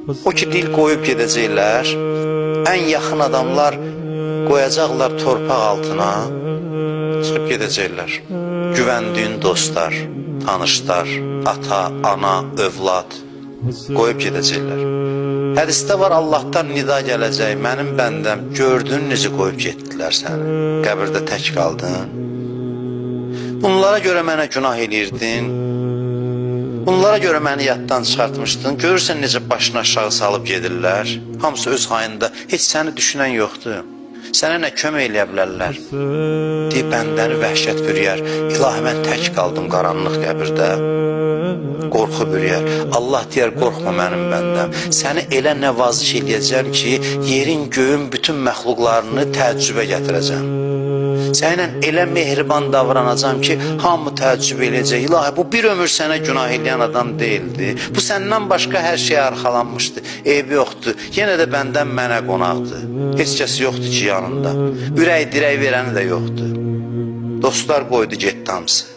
O ki dil qoyub gedəcəklər, ən yaxın adamlar qoyacaqlar torpaq altına, çıxıb gedəcəklər. Güvəndiyin dostlar, tanışlar, ata, ana, övlad qoyub gedəcəklər. Hədisdə var, Allahdan nida gələcək, mənim bəndəm, gördün necə qoyub getdilər səni, qəbirdə tək qaldın. Bunlara görə mənə günah eləyirdin, bunlara görə məni yaddan çıxartmışdın, görürsən necə başını aşağı salıb gedirlər, hamısı öz hayında, heç səni düşünən yoxdur. Sənə nə kömək eləyə bilərlər? Deyib, bəndəni vəhşət bürüyər, ilahi mən tək qaldım qaranlıq qəbirdə. Qorxu bürüyər. Allah deyər, qorxma mənim bəndəm. Səni elə nəvaziş eləyəcəm ki, yerin, göyün bütün məxluqlarını təəccübə gətirəcəm. Sənlə elə mehriban davranacam ki, hamı təəccüb eləyəcək. İlahi, bu bir ömür sənə günah eləyən adam deyildi. Bu səndən başqa hər şey arxalanmışdı. Eybi yoxdur. Yenə də bəndən mənə qonaqdır. Heç kəs yoxdur ki yanında. Ürək dirək verəni də yoxdur. Dostlar qoydu getdi hamısı.